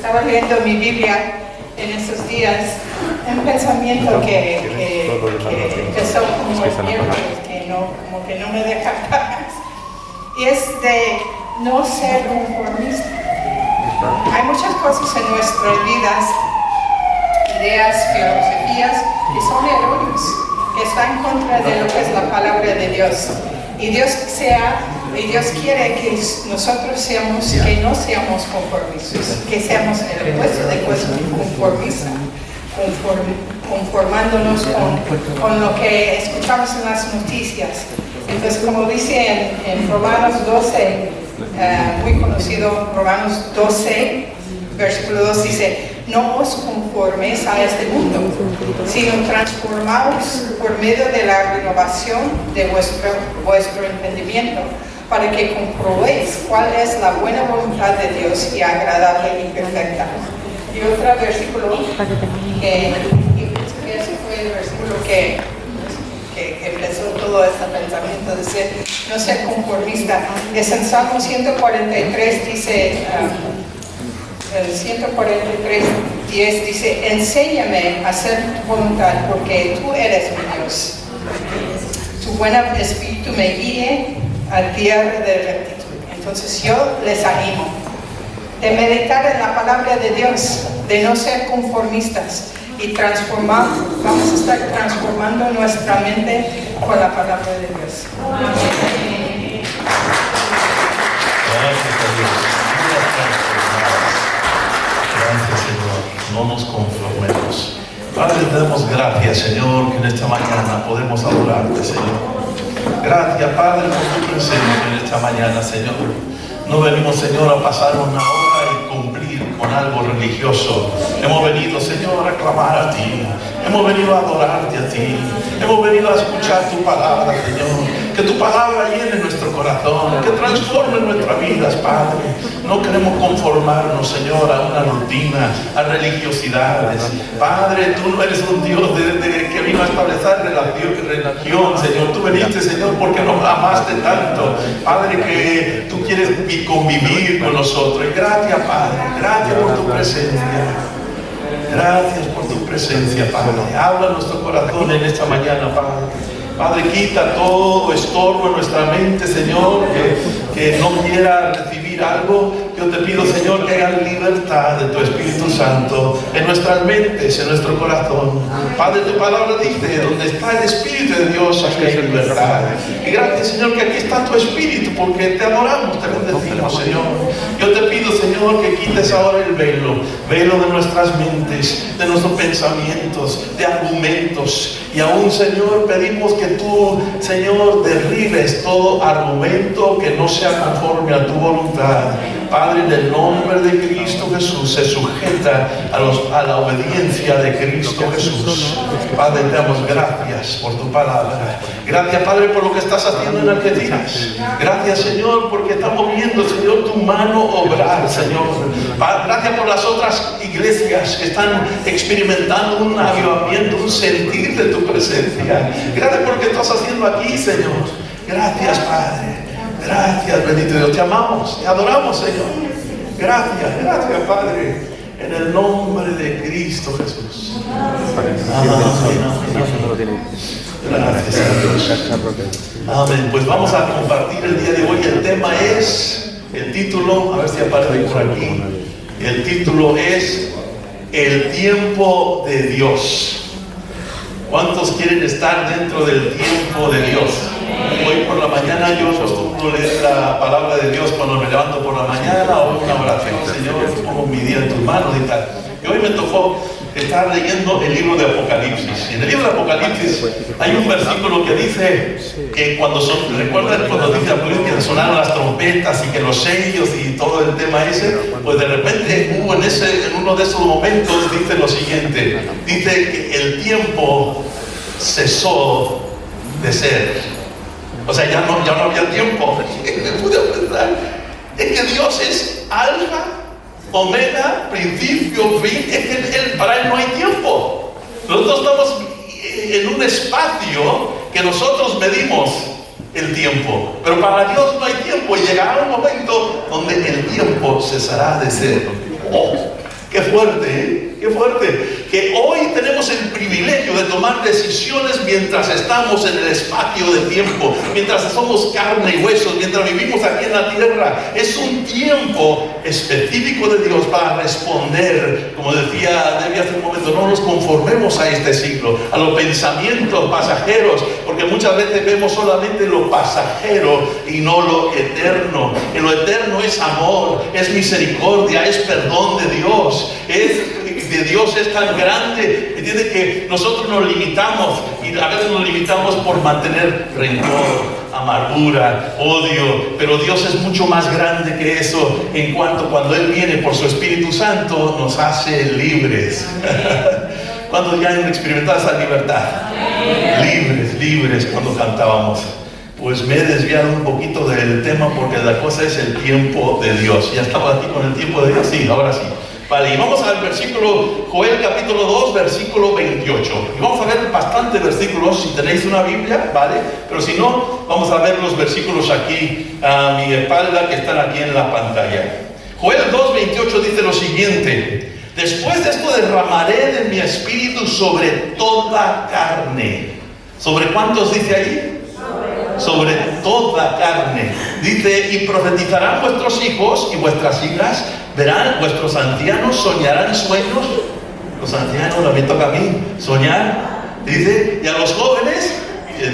Estaba leyendo mi Biblia en estos días, un pensamiento que empezó como el miércoles, como que no me deja paz, y es de no ser conformista. Hay muchas cosas en nuestras vidas, ideas, filosofías, que son erróneos, que están en contra de lo que es la palabra de Dios. Y Dios quiere que nosotros que no seamos conformistas, que seamos el opuesto de conformista, conformándonos con lo que escuchamos en las noticias. Entonces, como dice en Romanos 12, muy conocido, Romanos 12, versículo 2 dice: no os conforméis a este mundo, sino transformaos por medio de la renovación de vuestro entendimiento, para que comprobéis cuál es la buena voluntad de Dios y agradable y perfecta. Y otro versículo, que ese fue el versículo que empezó todo este pensamiento de no ser conformista. Es en Salmo 143, dice, el 143:10 dice: enséñame a hacer tu voluntad, porque tú eres mi Dios. Tu buen espíritu me guíe a tierra de rectitud. Entonces yo les animo de meditar en la palabra de Dios, de no ser conformistas y vamos a estar transformando nuestra mente con la palabra de Dios. Amén. Gracias, Señor. No nos conformemos. Padre, te damos gracias, Señor, que en esta mañana podemos adorarte, Señor. Gracias, Padre, por tu presencia en esta mañana, Señor. No venimos, Señor, a pasar una hora y cumplir con algo religioso. Hemos venido, Señor, a clamar a ti. Hemos venido a adorarte a ti. Hemos venido a escuchar tu palabra, Señor. Que tu palabra llene nuestro corazón, que transforme nuestras vidas, Padre. No queremos conformarnos, Señor, a una rutina, a religiosidades. Padre, tú no eres un Dios que vino a establecer religión, Señor. Tú veniste, Señor, porque nos amaste tanto, Padre, que tú quieres convivir con nosotros. Y gracias, Padre. Gracias por tu presencia. Gracias por tu presencia, Padre. Habla nuestro corazón en esta mañana, Padre. Padre, quita todo estorbo en nuestra mente, Señor, que no quiera recibir algo. Yo te pido, Señor, que hagas libertad de tu Espíritu Santo en nuestras mentes, en nuestro corazón. Padre, tu palabra dice: donde está el Espíritu de Dios, aquí hay libertad. Y gracias, Señor, que aquí está tu Espíritu, porque te adoramos, te bendecimos, Señor. Yo te pido, Señor, que quites ahora el velo de nuestras mentes, de nuestros pensamientos, de argumentos. Y aún, Señor, pedimos que tú, Señor, derribes todo argumento que no sea conforme a tu voluntad. Padre, en el nombre de Cristo Jesús, se sujeta a la obediencia de Cristo Jesús. Padre, te damos gracias por tu palabra. Gracias, Padre, por lo que estás haciendo en Argentinas. Gracias, Señor, porque estamos viendo, Señor, tu mano obrar, Señor. Gracias por las otras iglesias que están experimentando un avivamiento, un sentir de tu presencia. Gracias por lo que estás haciendo aquí, Señor. Gracias, Padre. Gracias, bendito Dios. Te amamos, te adoramos, Señor. Gracias, Padre. En el nombre de Cristo Jesús. Gracias a Dios. Amén. Pues vamos a compartir el día de hoy. El tema es, el título, a ver si aparece por aquí. El título es El tiempo de Dios. ¿Cuántos quieren estar dentro del tiempo de Dios? Hoy por la mañana yo acostumbro leer la palabra de Dios cuando me levanto por la mañana, o una oración: Señor, pongo mi día en tus manos y tal. Y hoy me tocó estar leyendo el libro de Apocalipsis. Y en el libro de Apocalipsis hay un versículo que dice que ¿recuerdan cuando dice Apocalipsis que sonaron las trompetas y que los sellos y todo el tema ese? Pues de repente en uno de esos momentos dice lo siguiente: dice que el tiempo cesó de ser. O sea, ya no había tiempo. Me pude pensar, es que Dios es alfa, omega, principio, fin. Es que para Él no hay tiempo. Nosotros estamos en un espacio que nosotros medimos el tiempo, pero para Dios no hay tiempo. Y llegará un momento donde el tiempo cesará de ser. fuerte, ¿eh? Qué fuerte. Que hoy tenemos el privilegio de tomar decisiones mientras estamos en el espacio de tiempo, mientras somos carne y huesos, mientras vivimos aquí en la tierra. Es un tiempo específico de Dios para responder, como decía Debbie hace un momento, no nos conformemos a este siglo, a los pensamientos pasajeros, porque muchas veces vemos solamente lo pasajero y no lo eterno. Y lo eterno es amor, es misericordia, es perdón de Dios, de Dios es tan grande, entiende que nosotros nos limitamos y a veces nos limitamos por mantener rencor, amargura, odio, pero Dios es mucho más grande que eso en cuanto cuando Él viene por su Espíritu Santo nos hace libres. ¿Cuántos ya han experimentado esa libertad? Libres cuando cantábamos. Pues me he desviado un poquito del tema porque la cosa es el tiempo de Dios. Ya estamos aquí con el tiempo de Dios, sí, ahora sí. Vale, y vamos al versículo, Joel capítulo 2, versículo 28. Y vamos a ver bastantes versículos, si tenéis una Biblia, ¿vale? Pero si no, vamos a ver los versículos aquí a mi espalda que están aquí en la pantalla. Joel 2, 28 dice lo siguiente: después de esto derramaré de mi espíritu sobre toda carne. ¿Sobre cuántos dice ahí? Sobre toda carne. Dice, y profetizarán vuestros hijos y vuestras hijas, verán, vuestros ancianos soñarán sueños. Los ancianos, a mí toca a mí soñar. Dice, y a los jóvenes,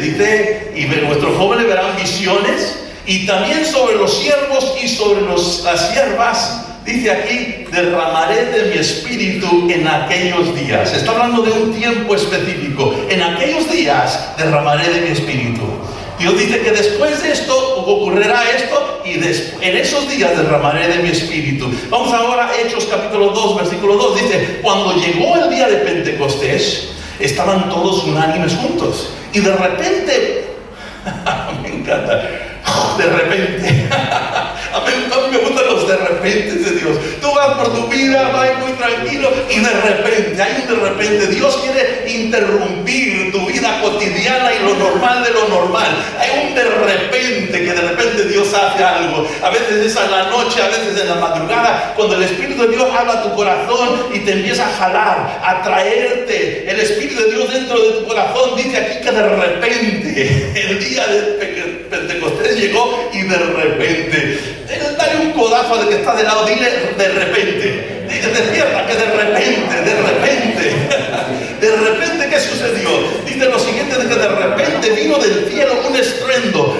dice, y vuestros jóvenes verán visiones. Y también sobre los siervos y sobre las siervas, dice aquí, derramaré de mi espíritu en aquellos días. Está hablando de un tiempo específico. En aquellos días derramaré de mi espíritu. Dios dice que después de esto ocurrirá esto y en esos días derramaré de mi espíritu. Vamos ahora a Hechos capítulo 2, versículo 2. Dice, cuando llegó el día de Pentecostés, estaban todos unánimes juntos. Y de repente, me encanta, de repente, a mí me gustan los de repente de Dios. Tú vas por tu vida, vas muy tranquilo y de repente, hay un de repente. Dios quiere interrumpir tu vida cotidiana y lo normal de lo normal. Hay un de repente, que de repente Dios hace algo. A veces es a la noche, a veces en la madrugada, cuando el Espíritu de Dios habla a tu corazón y te empieza a jalar, a traerte. El Espíritu de Dios dentro de tu corazón dice aquí que de repente, el día de Pentecostés llegó y de repente. Dale un codazo al que está de lado, dile de repente. Dile, despierta, que de repente. De repente, ¿qué sucedió? Dice lo siguiente, de que de repente vino del cielo un estruendo.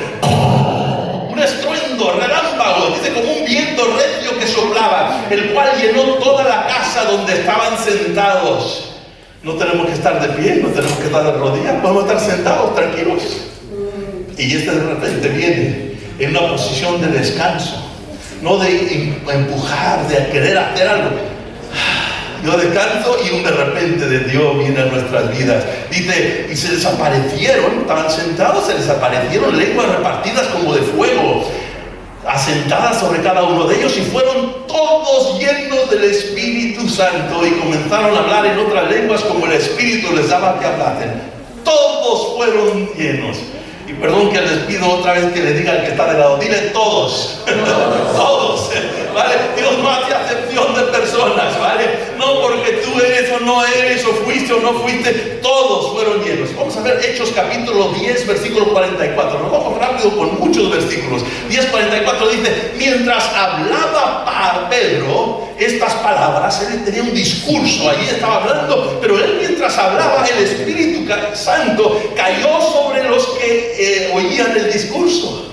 Un estruendo, relámpago, dice como un viento recio que soplaba, el cual llenó toda la casa donde estaban sentados. No tenemos que estar de pie, no tenemos que estar de rodillas, podemos estar sentados tranquilos. Y este de repente viene en una posición de descanso, no de empujar, de querer hacer algo. Yo descanso y un de repente de Dios viene a nuestras vidas. Dice, y se desaparecieron, estaban sentados, se desaparecieron lenguas repartidas como de fuego, asentadas sobre cada uno de ellos, y fueron todos llenos del Espíritu Santo y comenzaron a hablar en otras lenguas como el Espíritu les daba que hablasen. Todos fueron llenos. Y perdón que les pido otra vez que le diga al que está de lado, dile todos. Todos, ¿vale? Dios no hace acepción de personas, ¿vale? No porque tú eres o no eres, o fuiste o no fuiste, todos fueron llenos. Vamos a ver Hechos capítulo 10, versículo 44. Nos vamos rápido con muchos versículos. 10:44 dice, mientras hablaba para Pedro estas palabras, él tenía un discurso, allí estaba hablando, pero él mientras hablaba, el Espíritu Santo cayó sobre los que oían el discurso.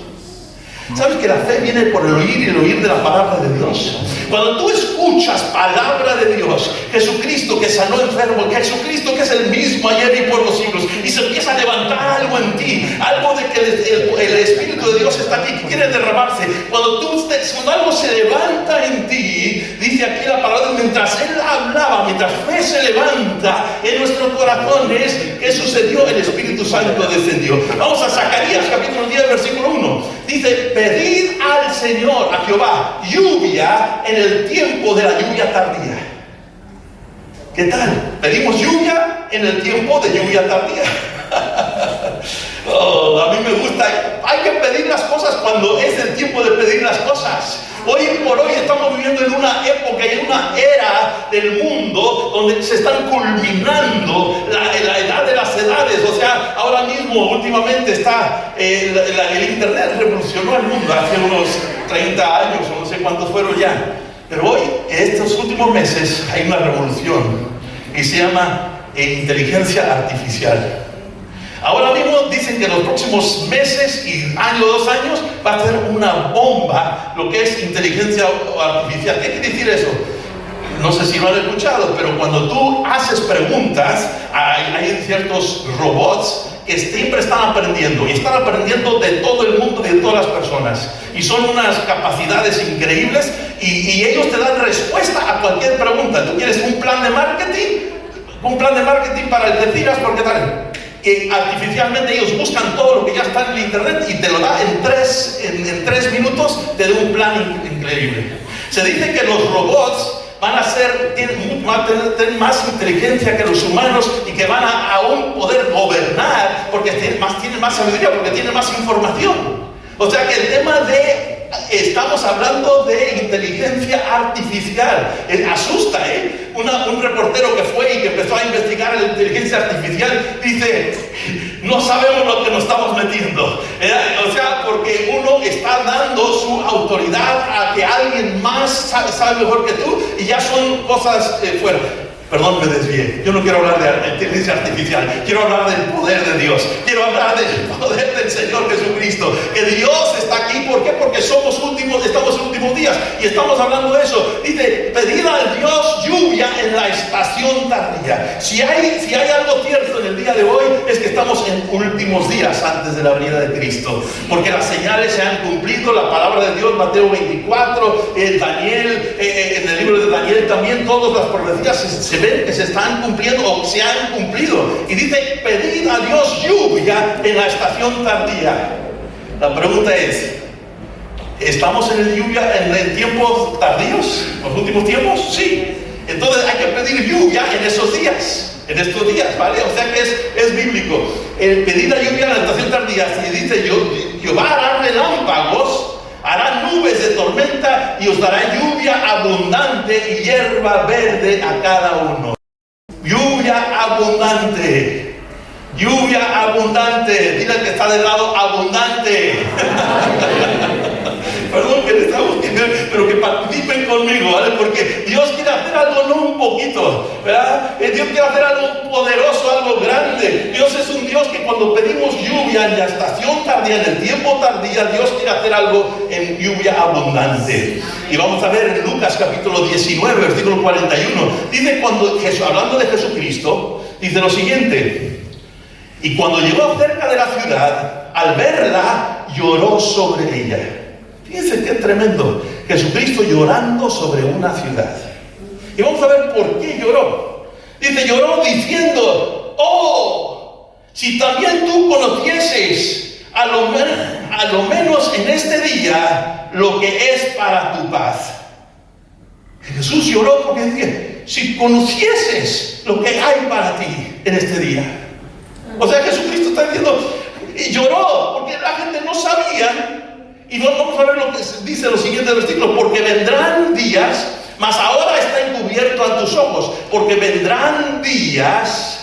¿Sabes que la fe viene por el oír y el oír de la palabra de Dios? Cuando tú escuchas palabra de Dios, Jesucristo que sanó enfermos, Jesucristo que es el mismo ayer y por los siglos, y se empieza a levantar algo en ti, algo de que el Espíritu de Dios está aquí, que quiere derramarse. Cuando algo se levanta en ti, dice aquí la palabra, mientras Él hablaba, mientras fe se levanta en nuestros corazones, ¿qué sucedió? El Espíritu Santo descendió. Vamos a Zacarías capítulo 10, versículo 1. Dice, pedid al Señor, a Jehová, lluvia en el tiempo de la lluvia tardía. ¿Qué tal? Pedimos lluvia en el tiempo de lluvia tardía. Oh, a mí me gusta. Hay que pedir las cosas cuando es el tiempo de pedir las cosas. Hoy por hoy estamos viviendo en una época y en una era de el mundo donde se están culminando la edad de las edades. O sea, ahora mismo, últimamente está, el internet revolucionó el mundo hace unos 30 años o no sé cuántos fueron ya. Pero hoy, en estos últimos meses, hay una revolución que se llama inteligencia artificial. Ahora mismo dicen que en los próximos meses y año, 2 años, va a ser una bomba lo que es inteligencia artificial. ¿Qué quiere decir eso? No sé si lo han escuchado, pero cuando tú haces preguntas, hay ciertos robots que siempre están aprendiendo, y están aprendiendo de todo el mundo y de todas las personas. Y son unas capacidades increíbles, y ellos te dan respuesta a cualquier pregunta. ¿Tú quieres un plan de marketing? Un plan de marketing para el que digas, porque tal. Artificialmente ellos buscan todo lo que ya está en el internet y te lo da en 3 minutos, te da un plan increíble. Se dice que los robots van a tener más inteligencia que los humanos y que van a aún poder gobernar porque tienen más sabiduría, porque tienen más información. O sea que el tema estamos hablando de inteligencia artificial. Asusta, ¿eh? Un reportero que fue y que empezó a investigar la inteligencia artificial dice, no sabemos lo que nos estamos metiendo. O sea, porque uno está dando su autoridad a que alguien más sabe mejor que tú, y ya son cosas fuera. Perdón, me desvié. Yo no quiero hablar de inteligencia artificial. Quiero hablar del poder de Dios. Quiero hablar del poder del Señor Jesucristo. Que Dios está aquí. ¿Por qué? Porque estamos en últimos días. Y estamos hablando de eso. Dice, pedid al Dios lluvia en la estación tardía. Si hay algo cierto en el día de hoy, es que estamos en últimos días antes de la venida de Cristo. Porque las señales se han cumplido. La palabra de Dios, Mateo 24, Daniel, en el libro de Daniel también, todas las profecías se ven que se están cumpliendo o se han cumplido. Y dice, pedid a Dios lluvia en la estación tardía. La pregunta es, ¿estamos en el lluvia en tiempos tardíos? ¿Los últimos tiempos? Sí. Entonces hay que pedir lluvia en esos días, en estos días, ¿vale? O sea que es bíblico. El pedir la lluvia en la estación tardía, si dice Jehová hará relámpagos, hará nubes de tormenta y os dará lluvia abundante y hierba verde a cada uno. Lluvia abundante. Lluvia abundante. Dile al que está del lado, abundante. Perdón que le estamos diciendo, pero que participen conmigo, ¿vale? Porque Dios quiere hacer algo, no un poquito, ¿verdad? Dios quiere hacer algo poderoso, algo grande. Dios es un Dios que cuando pedimos lluvia en la estación tardía, en el tiempo tardía, Dios quiere hacer algo en lluvia abundante. Y vamos a ver en Lucas capítulo 19, versículo 41. Dice, hablando de Jesucristo, dice lo siguiente: y cuando llegó cerca de la ciudad, al verla, lloró sobre ella. Fíjense qué tremendo. Jesucristo llorando sobre una ciudad. Y vamos a ver por qué lloró. Dice, lloró diciendo, oh, si también tú conocieses a lo menos en este día lo que es para tu paz. Jesús lloró porque decía, si conocieses lo que hay para ti en este día. O sea, Jesucristo está diciendo, y lloró porque la gente no sabía. Y vamos a ver lo que dice los siguientes versículos. Porque vendrán días, mas ahora está encubierto a tus ojos. Porque vendrán días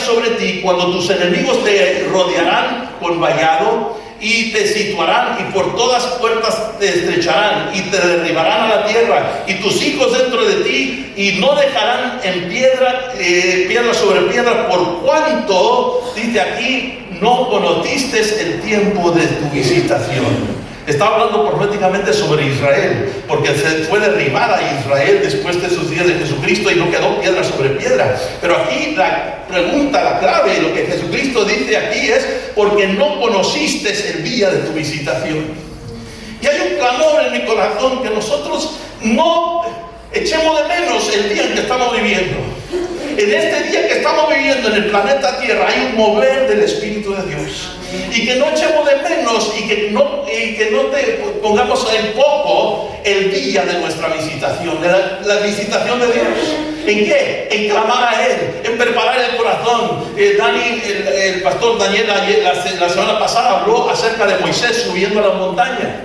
sobre ti cuando tus enemigos te rodearán con vallado y te situarán y por todas puertas te estrecharán y te derribarán a la tierra y tus hijos dentro de ti y no dejarán en piedra sobre piedra, por cuanto, dice aquí, no conociste el tiempo de tu visitación. Está hablando proféticamente sobre Israel, porque se fue derribada Israel después de sus días de Jesucristo y no quedó piedra sobre piedra. Pero aquí la pregunta, la clave, lo que Jesucristo dice aquí es, porque no conociste el día de tu visitación. Y hay un clamor en mi corazón que nosotros no echemos de menos el día en que estamos viviendo. En este día que estamos viviendo en el planeta Tierra hay un mover del Espíritu de Dios. Y que no echemos de menos y que no te pongamos en poco el día de nuestra visitación, la visitación de Dios. ¿En qué? En clamar a Él, en preparar el corazón. El pastor Daniel la semana pasada habló acerca de Moisés subiendo a la montaña.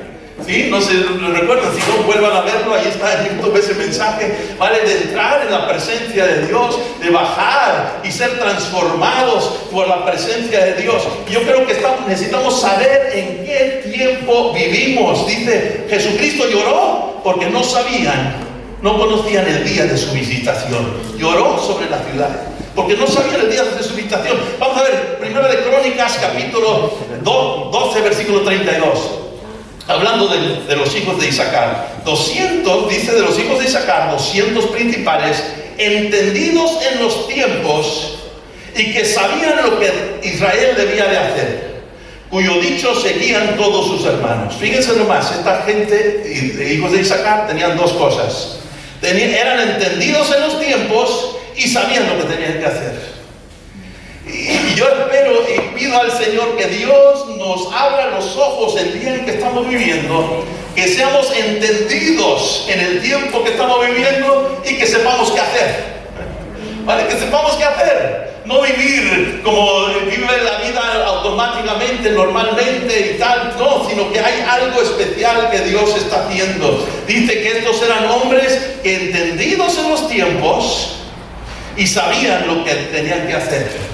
¿Sí? No se lo recuerdan, si no vuelvan a verlo, ahí está en YouTube ese mensaje, ¿vale? De entrar en la presencia de Dios, de bajar y ser transformados por la presencia de Dios. Yo creo que necesitamos saber en qué tiempo vivimos. Dice, Jesucristo lloró porque no sabían, no conocían el día de su visitación. Lloró sobre la ciudad porque no sabían el día de su visitación. Vamos a ver, Primera de Crónicas, capítulo 12, versículo 32. Hablando de los hijos de Isaacar, 200, dice de los hijos de Isaacar, 200 principales, entendidos en los tiempos y que sabían lo que Israel debía de hacer, cuyo dicho seguían todos sus hermanos. Fíjense nomás, esta gente, hijos de Isaacar, tenían dos cosas. Eran entendidos en los tiempos y sabían lo que tenían que hacer. Y yo espero y pido al Señor que Dios nos abra los ojos el día en que estamos viviendo, que seamos entendidos en el tiempo que estamos viviendo y que sepamos qué hacer. ¿Vale? Que sepamos qué hacer. No vivir como vive la vida automáticamente, normalmente y tal, no, sino que hay algo especial que Dios está haciendo. Dice que estos eran hombres que entendidos en los tiempos y sabían lo que tenían que hacer.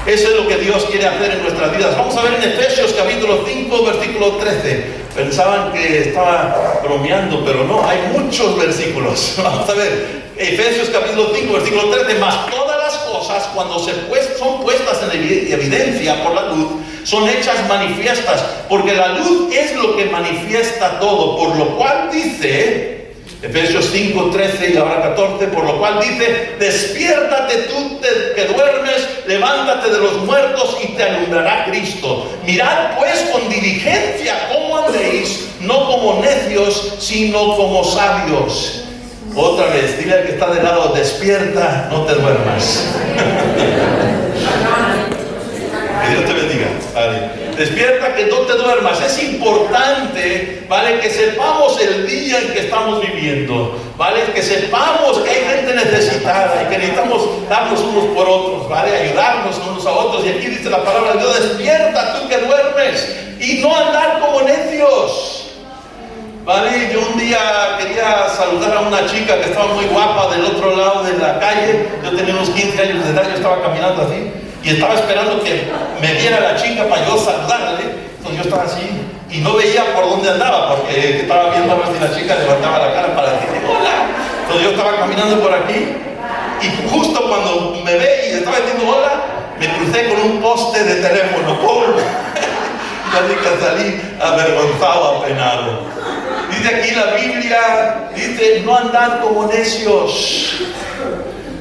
Eso es lo que Dios quiere hacer en nuestras vidas. Vamos a ver en Efesios capítulo 5, versículo 13. Pensaban que estaba bromeando, pero no, hay muchos versículos. Vamos a ver, Efesios capítulo 5, versículo 13. Más todas las cosas, cuando son puestas en evidencia por la luz, son hechas manifiestas, porque la luz es lo que manifiesta todo. Por lo cual dice, Efesios 5, 13 y ahora 14, por lo cual dice, despiértate tú que duermes, levántate de los muertos y te alumbrará Cristo. Mirad pues con diligencia cómo andéis, no como necios, sino como sabios. Otra vez, dile al que está de lado, despierta, no te duermas. Que Dios te bendiga. Vale. Despierta, que no te duermas. Es importante, ¿vale? Que sepamos el día en que estamos viviendo, ¿vale? Que sepamos que hay gente necesitada y que necesitamos darnos unos por otros, ¿vale? Ayudarnos unos a otros. Y aquí dice la palabra de Dios, despierta tú que duermes y no andar como necios. ¿Vale? Yo un día quería saludar a una chica que estaba muy guapa del otro lado de la calle. Yo tenía unos 15 años de edad, yo estaba caminando así y estaba esperando que me viera la chica para yo saludarle. Entonces yo estaba así y no veía por dónde andaba, porque estaba viendo a ver si la chica levantaba la cara para decirle hola. Entonces yo estaba caminando por aquí y justo cuando me ve y estaba diciendo hola, me crucé con un poste de teléfono. ¡Pum! Y así que salí avergonzado, apenado. Dice aquí la Biblia, dice, no andar como necios.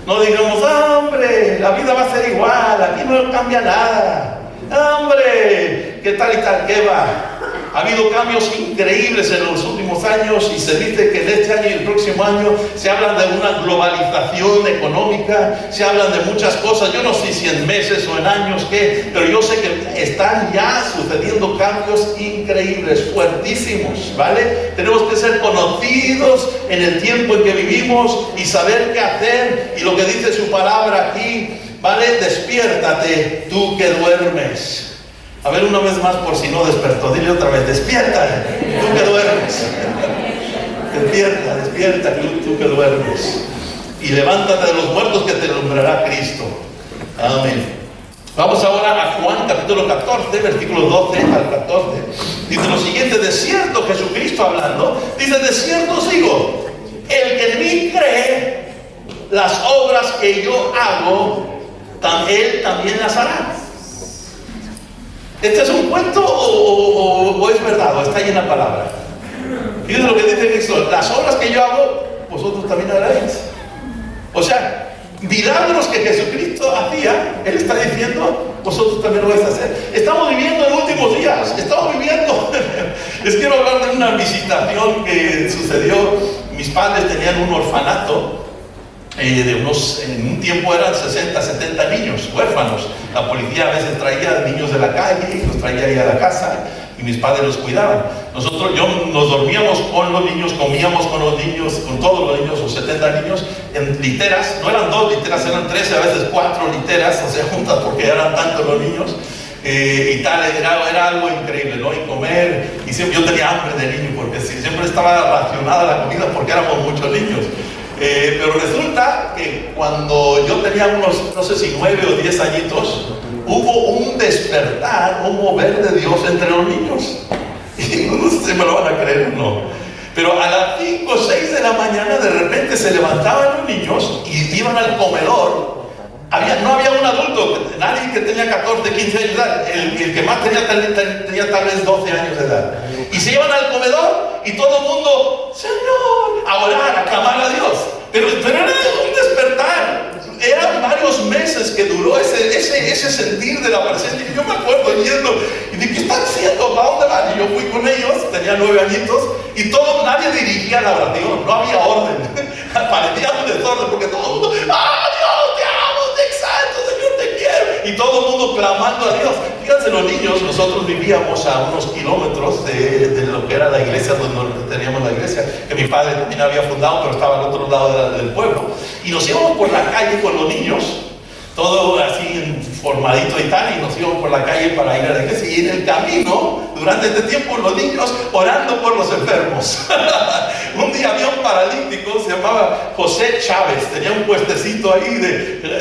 No digamos, hombre, la vida va a ser igual, aquí no cambia nada. Hombre, ¿qué tal y tal? ¿Qué va? Ha habido cambios increíbles en los últimos años y se dice que en este año y el próximo año se habla de una globalización económica, se hablan de muchas cosas. Yo no sé si en meses o en años qué, pero yo sé que están ya sucediendo cambios increíbles, fuertísimos, ¿vale? Tenemos que ser conocidos en el tiempo en que vivimos y saber qué hacer. Y lo que dice su palabra aquí, ¿vale? Despiértate tú que duermes. A ver, una vez más, por si no despertó. Dile otra vez, despierta, tú que duermes. Despierta, despierta, tú que duermes. Y levántate de los muertos que te alumbrará Cristo. Amén. Vamos ahora a Juan capítulo 14, versículos 12 al 14. Dice lo siguiente, de cierto, Jesucristo hablando, dice, de cierto os digo, el que en mí cree, las obras que yo hago, él también las hará. ¿Este es un cuento o es verdad? ¿O está ahí en la palabra? Fíjense lo que dice Cristo. Las obras que yo hago, vosotros también haréis. O sea, milagros que Jesucristo hacía, Él está diciendo, vosotros también lo vais a hacer. Estamos viviendo en últimos días. Estamos viviendo. Les quiero hablar de una visitación que sucedió. Mis padres tenían un orfanato. En un tiempo eran 60, 70 niños huérfanos. La policía a veces traía niños de la calle y los traía ahí a la casa y mis padres los cuidaban. Nos dormíamos con los niños, comíamos con los niños, con todos los niños, los 70 niños, en literas. No eran 2 literas, eran 13, a veces 4 literas, o sea, juntas porque eran tantos los niños. y tal, era algo increíble, ¿no? Y comer, y siempre, yo tenía hambre de niño, porque siempre estaba racionada la comida porque éramos muchos niños. Pero resulta que cuando yo tenía unos, no sé si 9 o 10 añitos, hubo un despertar, un mover de Dios entre los niños. Y no sé si me lo van a creer o no. Pero a las 5 o 6 de la mañana de repente se levantaban los niños y iban al comedor. No había un adulto, nadie que tenía 14, 15 años de edad. El que más tenía tal vez 12 años de edad. Y se iban al comedor y todo el mundo, Señor, a orar, a clamar a Dios. Pero era un despertar. Eran varios meses que duró ese sentir de la presencia. Y yo me acuerdo yendo y dije, ¿qué están haciendo? ¿Para dónde van? Y yo fui con ellos, tenía 9 añitos, y nadie dirigía la oración, no había orden. Parecía un desorden porque todo el mundo, ¡ah, Dios, te amo, te exalto, Señor, te quiero! Y todo el mundo clamando a Dios. Fíjense, los niños, nosotros vivíamos a unos kilómetros de lo que era la iglesia, donde teníamos la iglesia, que mi padre también había fundado, pero estaba al otro lado del pueblo. Y nos íbamos por la calle con los niños, todo así formadito y tal, y nos íbamos por la calle para ir a la iglesia. Y en el camino, durante este tiempo, los niños orando por los enfermos. Un día había un paralítico, se llamaba José Chávez, tenía un puestecito ahí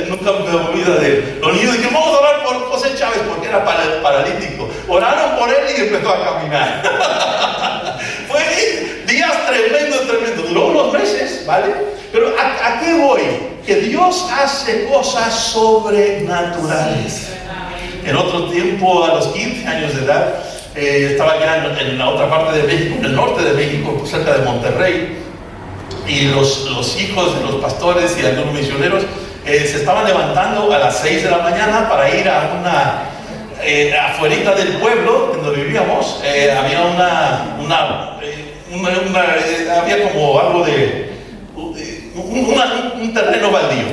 nunca me olvido de él. Los niños dijeron, vamos a orar por José Chávez, porque era paralítico. Oraron por él y empezó a caminar. Fue días tremendos. Duró unos meses, ¿vale? Pero ¿a qué voy? Que Dios hace cosas sobrenaturales. En otro tiempo, a los 15 años de edad, estaba ya en la otra parte de México, en el norte de México, cerca de Monterrey, y los hijos de los pastores y algunos misioneros se estaban levantando a las 6 de la mañana para ir a afuerita del pueblo donde vivíamos. Había había como algo de un terreno baldío,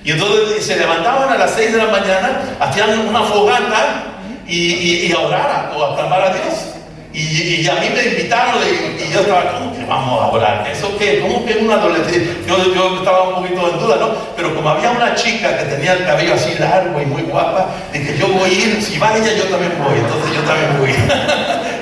y entonces se levantaban a las 6 de la mañana, hacían una fogata y a orar o a clamar a Dios. Y a mí me invitaron y yo estaba, ¿cómo que vamos a orar? ¿Eso qué? ¿Cómo que un adolescente? Yo estaba un poquito en duda, ¿no? Pero como había una chica que tenía el cabello así largo y muy guapa, dije, yo voy a ir, si va ella, yo también voy. Entonces yo también voy.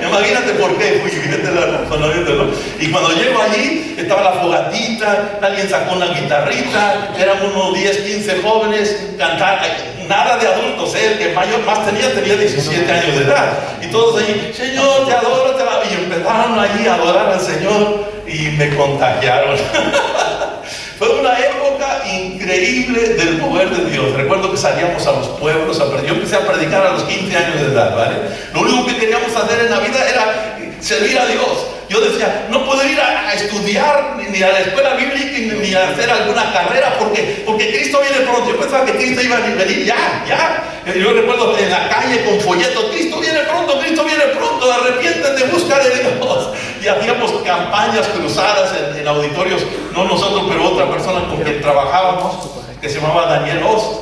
Imagínate por qué fui, fíjate la razonamiento, ¿no? Y cuando llego allí, estaba la fogatita, alguien sacó una guitarrita, eran unos 10, 15 jóvenes, cantar, nada de adultos, el que más tenía 17 años de edad. Y todos allí, Señor, te adoro, te adoro. Y empezaron allí a adorar al Señor y me contagiaron. Fue una época increíble del poder de Dios. Recuerdo que salíamos a los pueblos, yo empecé a predicar a los 15 años de edad, ¿vale? Lo único que queríamos hacer en la vida era servir a Dios. Yo decía, no puedo ir a estudiar ni a la escuela bíblica ni a hacer alguna carrera porque Cristo viene pronto. Yo pensaba que Cristo iba a venir ya. Yo recuerdo en la calle con folletos, Cristo viene pronto, arrepiéntete, busca de Dios. Y hacíamos campañas cruzadas en auditorios, no nosotros, pero otra persona con quien trabajábamos, que se llamaba Daniel Oz.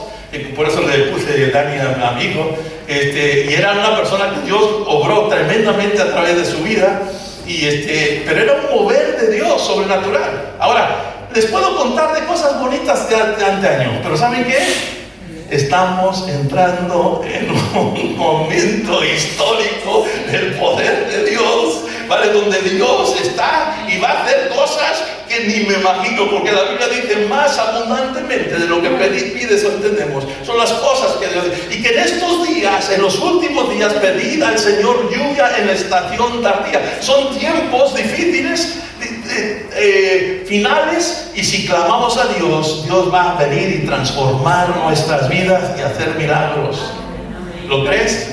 Por eso le puse Dani a mi hijo. Y era una persona que Dios obró tremendamente a través de su vida. Pero era un mover de Dios sobrenatural. Ahora, les puedo contar de cosas bonitas de antaño, pero ¿saben qué? Estamos entrando en un momento histórico del poder de Dios, ¿vale? Donde Dios está y va a hacer cosas que ni me imagino, porque la Biblia dice más abundantemente de lo que pides o entendemos. Son las cosas que Dios dice. Y que en estos días, en los últimos días, pedid al Señor lluvia en la estación tardía. Son tiempos difíciles, finales, y si clamamos a Dios, Dios va a venir y transformar nuestras vidas y hacer milagros. ¿Lo crees?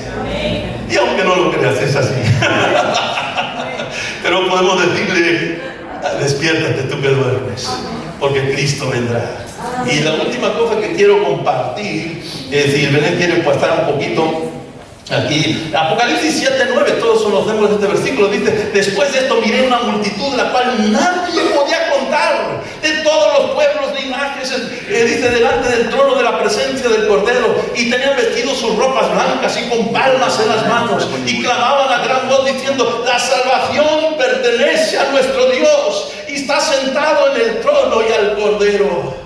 Y aunque no lo creas, es así. Pero podemos decirle, despiértate tú que duermes, porque Cristo vendrá. Y la última cosa que quiero compartir, es decir, Belén quiere pasar un poquito aquí. Apocalipsis 7:9, todos conocemos este versículo, dice, después de esto miré una multitud la cual nadie podía contar, de todos los pueblos, linajes, dice, delante del trono de la presencia del Cordero, y tenían vestidos sus ropas blancas y con palmas en las manos, y clamaban a gran voz diciendo, la salvación pertenece a nuestro Dios, y está sentado en el trono y al Cordero.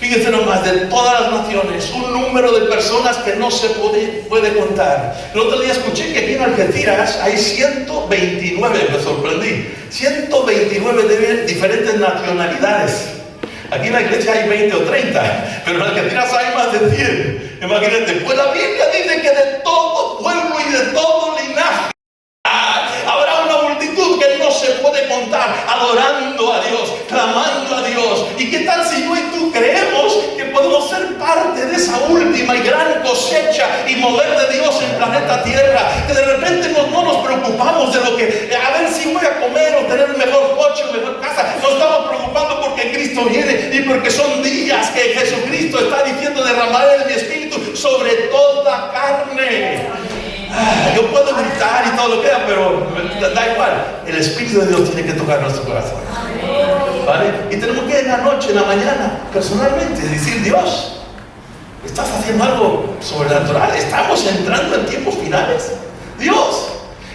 Fíjense nomás, de todas las naciones, un número de personas que no se puede contar. El otro día escuché que aquí en Algeciras hay 129, me sorprendí, 129 diferentes nacionalidades. Aquí en la iglesia hay 20 o 30, pero en Algeciras hay más de 100. Imagínate, pues la Biblia dice que de todo pueblo y de todo linaje habrá una multitud que no se puede contar, adorando a Dios, clamando a Dios. ¿Y qué tal si yo y tú creemos que podemos ser parte de esa última y gran cosecha y mover de Dios en planeta Tierra? Que de repente no nos preocupamos de lo que, a ver si voy a comer o tener un mejor coche o mejor casa. Nos estamos preocupando porque Cristo viene y porque son días que Jesucristo está diciendo: derramaré de mi espíritu sobre toda carne. Yo puedo gritar y todo lo que sea, pero da igual. El Espíritu de Dios tiene que tocar nuestro corazón, ¿vale? Y tenemos que en la noche, en la mañana, personalmente decir: Dios, ¿estás haciendo algo sobrenatural? ¿Estamos entrando en tiempos finales? Dios,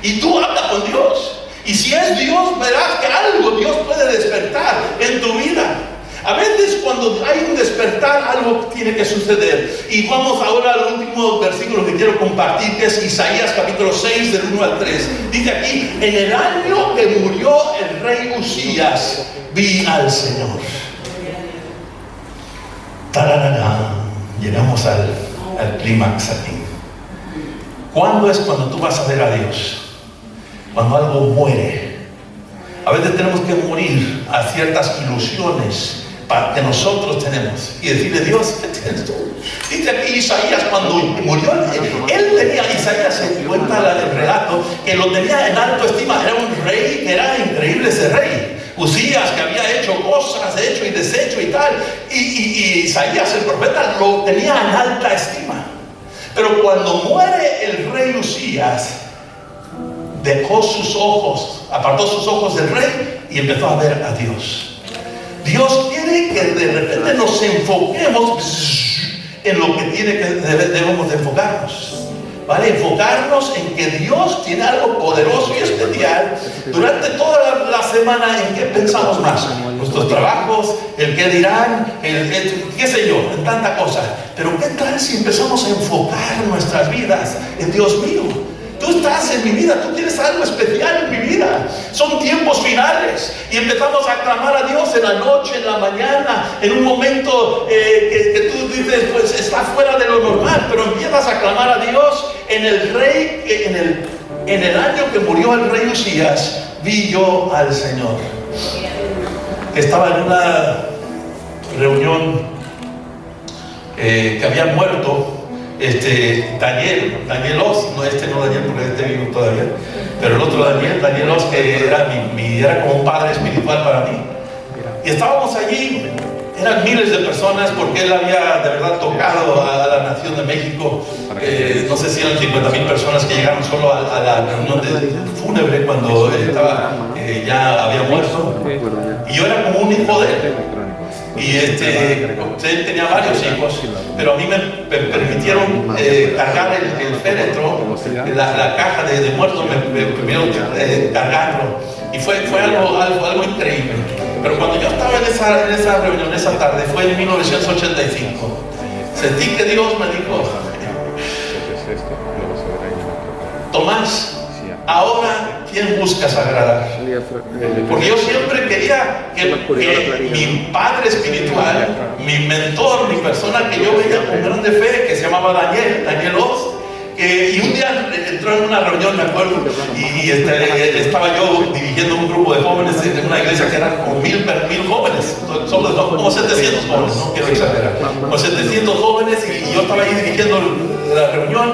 y tú habla con Dios. Y si es Dios, verás que algo Dios puede despertar en tu vida. A veces cuando hay un despertar, algo tiene que suceder. Y vamos ahora al último versículo que quiero compartir, que es Isaías capítulo 6, del 1 al 3. Dice aquí: en el año que murió el rey Usías, vi al Señor. ¡Tarararán! Llegamos al clímax aquí. ¿Cuándo es cuando tú vas a ver a Dios? Cuando algo muere. A veces tenemos que morir a ciertas ilusiones que nosotros tenemos y decirle: Dios, ¿qué tienes tú? Dice aquí Isaías, cuando murió, él tenía, Isaías se cuenta el relato, que lo tenía en alta estima. Era un rey, era increíble ese rey Usías, que había hecho cosas, hecho y deshecho y tal, y Isaías el profeta lo tenía en alta estima. Pero cuando muere el rey Usías, dejó sus ojos, apartó sus ojos del rey y empezó a ver a Dios. Dios quiere que de repente nos enfoquemos en lo que debemos de enfocarnos, ¿vale? Enfocarnos en que Dios tiene algo poderoso y especial durante toda la semana. ¿En qué pensamos más? Nuestros trabajos, el qué dirán, qué sé yo, en tanta cosa. Pero ¿qué tal si empezamos a enfocar nuestras vidas en Dios mío? Tú estás en mi vida, tú tienes algo especial en mi vida. Son tiempos finales y empezamos a clamar a Dios en la noche, en la mañana, en un momento que tú dices, pues está fuera de lo normal, pero empiezas a clamar a Dios. En el rey, en el año que murió el rey Usías, vi yo al Señor. Estaba en una reunión que había muerto Daniel Oz, no Daniel porque vivo todavía, pero el otro Daniel Oz, que era como un padre espiritual para mí. Y estábamos allí, eran miles de personas, porque él había de verdad tocado a la nación de México. No sé si eran 50,000 personas que llegaron solo a la reunión fúnebre cuando ya había muerto. Y yo era como un hijo de él. Y él tenía varios hijos, pero a mí me permitieron cargar el féretro, la caja de muertos, me permitieron cargarlo. Y fue algo increíble. Pero cuando yo estaba en esa reunión, esa tarde, fue en 1985, sentí que Dios me dijo: Tomás, ahora ¿quién buscas agradar? Porque yo siempre quería que mi padre espiritual, mi mentor, mi persona que yo veía con grande fe, que se llamaba Daniel Oz, y un día entró en una reunión, me acuerdo, y estaba yo dirigiendo un grupo de jóvenes en una iglesia que eran como 1,000 jóvenes, como 700 jóvenes, no quiero exagerar, como 700 jóvenes, y yo estaba ahí dirigiendo la reunión,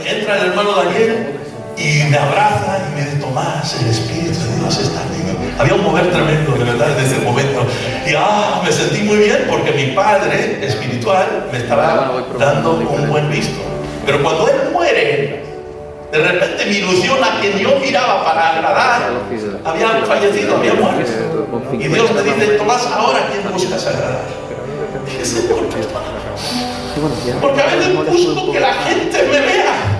y entra el hermano Daniel, y me abraza y me dice: Tomás, el Espíritu de Dios está en mí. Había un mover tremendo, de verdad, en ese momento. Y me sentí muy bien, porque mi padre espiritual me estaba dando un buen visto. Pero cuando él muere, de repente mi ilusión, a quien yo miraba para agradar, había fallecido, había muerto. Y Dios me dice: Tomás, ahora ¿quién buscas agradar? Dije: Señor, porque a veces busco que la gente me vea.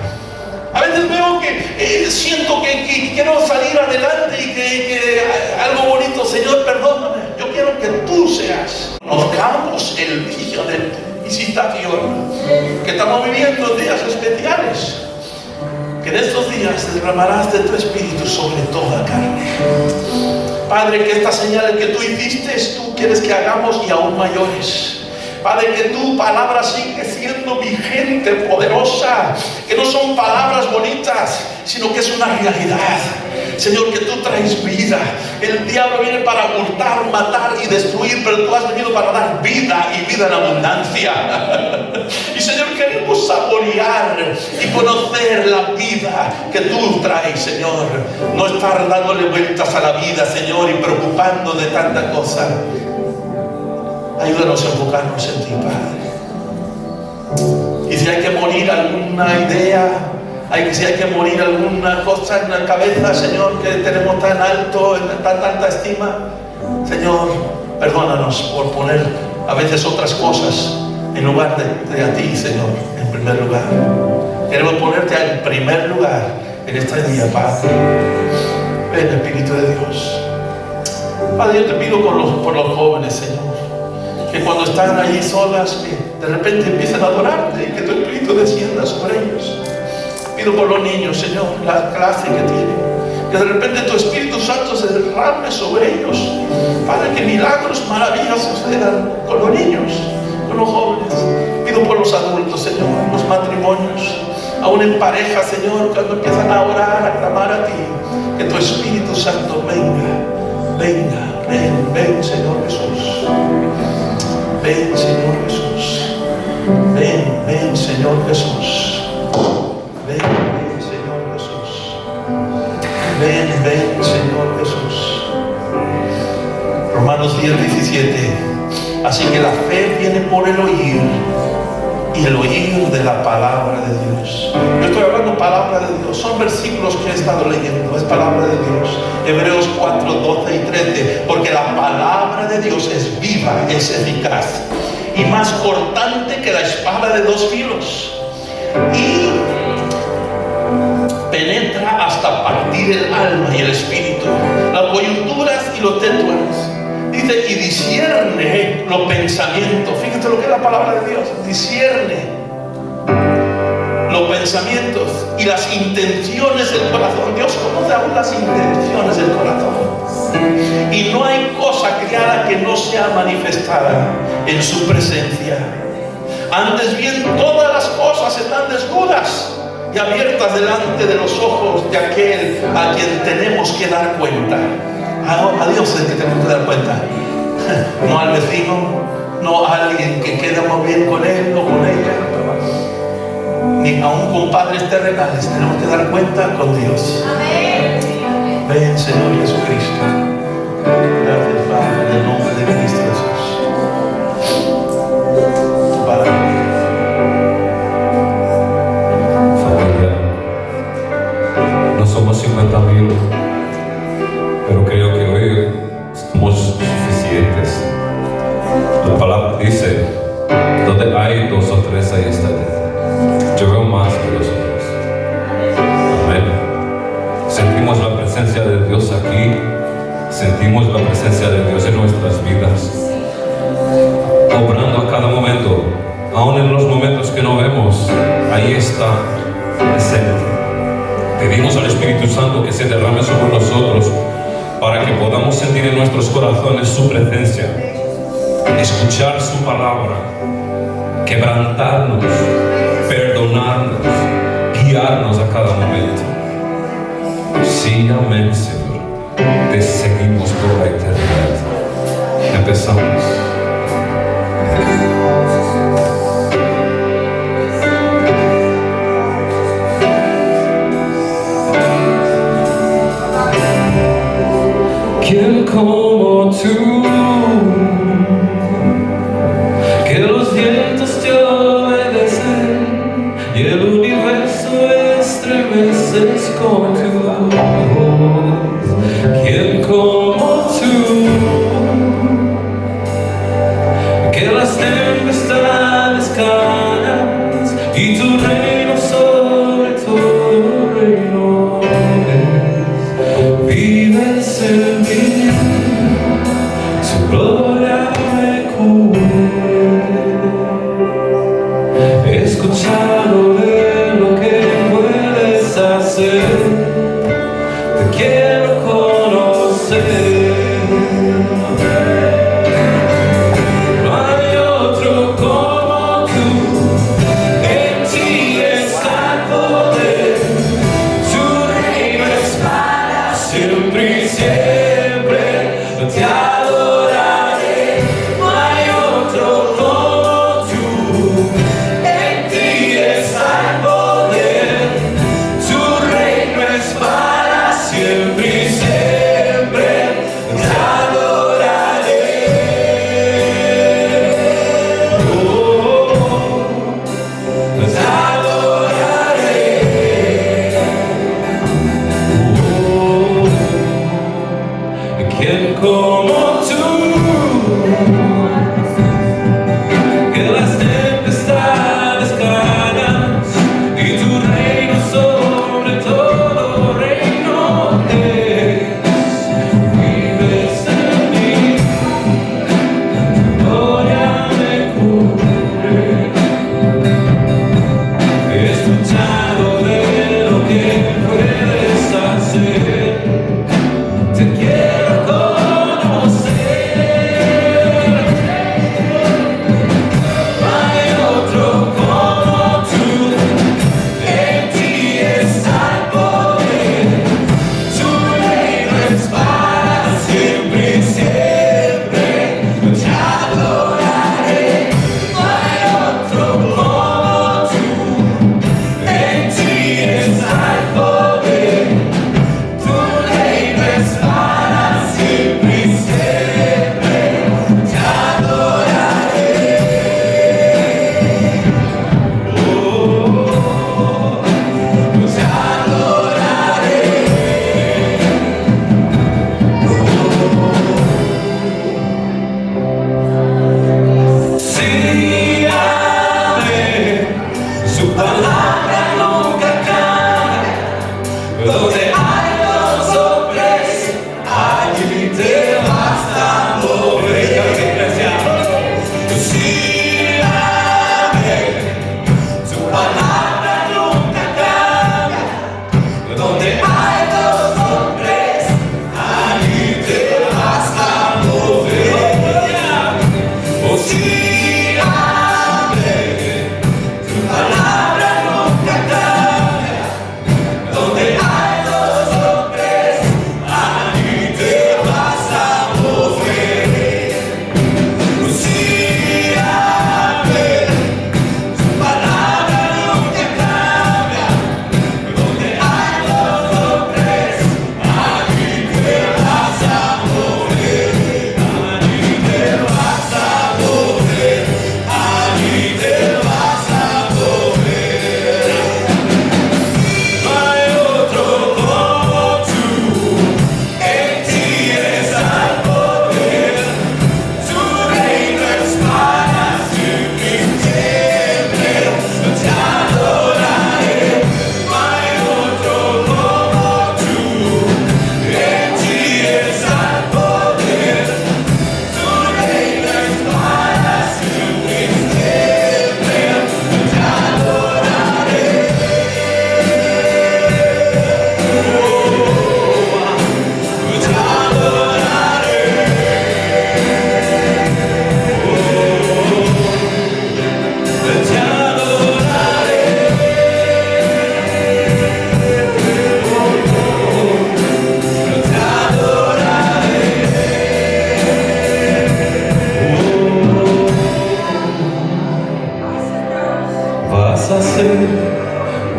A veces veo que siento que quiero salir adelante y que algo bonito. Señor, perdóname, yo quiero que tú seas. Nos anhelamos el día de tu visitación, que estamos viviendo días especiales, que en estos días derramarás de tu Espíritu sobre toda carne. Padre, que estas señales que tú hiciste, tú quieres que hagamos y aún mayores. Padre, que tu palabra sigue siendo vigente, poderosa, que no son palabras bonitas, sino que es una realidad. Señor, que tú traes vida. El diablo viene para ocultar, matar y destruir, pero tú has venido para dar vida y vida en abundancia. Y Señor, queremos saborear y conocer la vida que tú traes, Señor. No estar dándole vueltas a la vida, Señor, y preocupando de tanta cosa. Ayúdanos a enfocarnos en ti, Padre. Y si hay que morir alguna idea, si hay que morir alguna cosa en la cabeza, Señor, que tenemos tan alto, tanta estima, Señor, perdónanos por poner a veces otras cosas en lugar de a ti, Señor, en primer lugar. Queremos ponerte en primer lugar en este día, Padre. Ven, Espíritu de Dios. Padre, yo te pido por los jóvenes, Señor, que cuando están allí solas, que de repente empiezan a adorarte y que tu Espíritu descienda sobre ellos. Pido por los niños, Señor, la clase que tienen, que de repente tu Espíritu Santo se derrame sobre ellos, para que milagros, maravillas sucedan con los niños, con los jóvenes. Pido por los adultos, Señor, los matrimonios, aún en pareja, Señor, cuando empiezan a orar, a clamar a ti, que tu Espíritu Santo ven, Señor Jesús. Ven, Señor Jesús. Ven, Señor Jesús. Ven, Señor Jesús. Ven, Señor Jesús. Romanos 10:17. Así que la fe viene por el oír, y el oír de la palabra de Dios. Yo estoy hablando palabra de Dios, son versículos que he estado leyendo, es palabra de Dios. Hebreos 4:12 y 13, porque la palabra de Dios es viva, es eficaz y más cortante que la espada de dos filos, y penetra hasta partir el alma y el espíritu, las coyunturas y los tuétanos. Dice, y discierne los pensamientos. Fíjate lo que es la palabra de Dios. Discierne los pensamientos y las intenciones del corazón. Dios conoce aún las intenciones del corazón. Y no hay cosa creada que no sea manifestada en su presencia. Antes bien, todas las cosas están desnudas y abiertas delante de los ojos de aquel a quien tenemos que dar cuenta. A Dios es que tenemos que dar cuenta, no al vecino, no a alguien que quedamos bien con él o con ella, ni aún con padres terrenales. Tenemos que dar cuenta con Dios. Ven, Señor Jesucristo. Gracias, Padre, en el nombre de Cristo Jesús. Padre. Familia, no somos 50,000. Pero creo que hoy somos suficientes. La palabra dice, donde hay 2 o 3, ahí estaré. Yo veo más que los otros. Amén. Sentimos la presencia de Dios aquí. Sentimos la presencia de Dios en nuestras vidas, obrando a cada momento, aún en los momentos que no vemos. Ahí está presente. Pedimos al Espíritu Santo que se derrame sobre nosotros, para que podamos sentir en nuestros corazones su presencia, escuchar su palabra, quebrantarnos, perdonarnos, guiarnos a cada momento. Sí, amén, Señor. Te seguimos por la eternidad. Empezamos. ¿Quién como tú, que los vientos te obedecen y el universo estremeces con tu voz? ¿Quién como tú,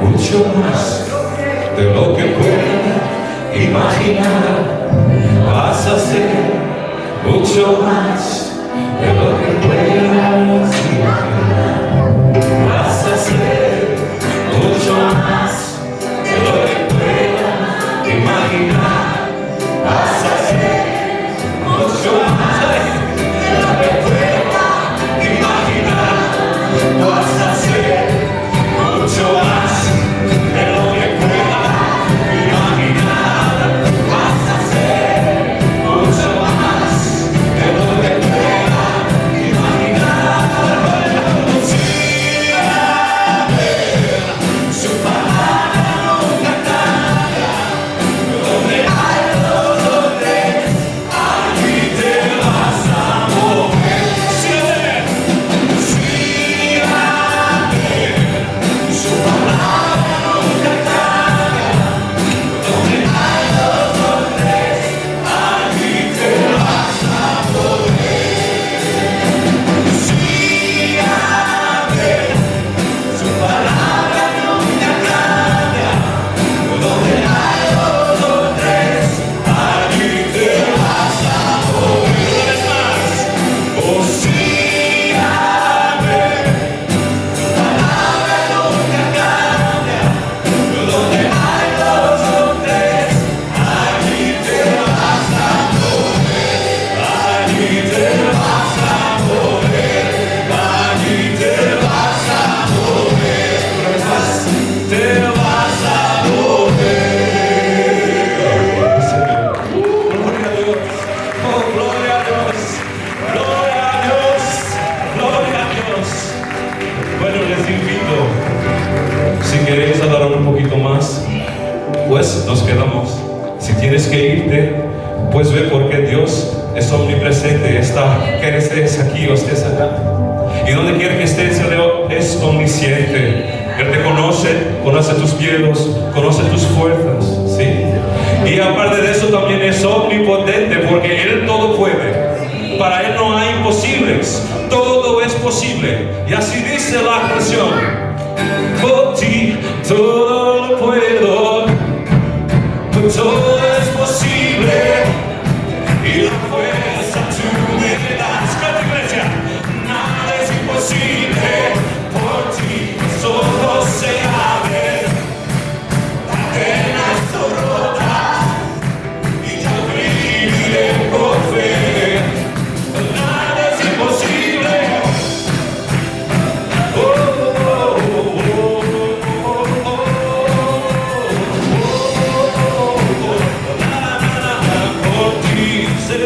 mucho más de lo que pueda imaginar. Vas a hacer mucho más de lo que pueda imaginar. Vas a hacer mucho más de lo que pueda imaginar. Vas a hacer mucho más de lo que pueda imaginar. Vas a hacer mucho más de lo que pueda imaginar. Vas a hacer mucho más de lo que pueda imaginar. Sí, a ver, su palabra nunca cambia. Donde hay dos o tres, allí te vas a mover. Sí, a ver, sí, a ver, su palabra nunca cambia. Donde hay dos o tres, allí te vas a mover. Sí, a ver, su palabra nunca cambia. Donde hay dos o tres, allí te vas a mover. Una vez más. Oh, sí, a ver, su palabra nunca cambia. Donde hay dos o tres, allí te vas a mover. Allí te vas a mover. Allí te vas a mover. Una vez más. Te vas a mover. Señor. Gloria a Dios. Oh, gloria a Dios. Gloria a Dios. Gloria a Dios. Bueno, les invito, si queréis adorar un poquito más, pues nos quedamos. Si tienes que irte, pues ve, porque Dios es omnipresente, está, que estés aquí o estés allá. Y donde quiera que estés, Él es omnisciente. Él te conoce tus miedos, conoce tus fuerzas, ¿sí? Y aparte de eso también es omnipotente, porque Él todo puede. para Él no hay imposibles. Todo es posible. Y así dice la canción. Por ti todo lo puedo, todo es posible. Y la fuerza tú me das. Canta, iglesia. Nada es imposible. Por ti solo se abre. Cadenas son rotas y yo viviré por fe. Nada es imposible. Por ti se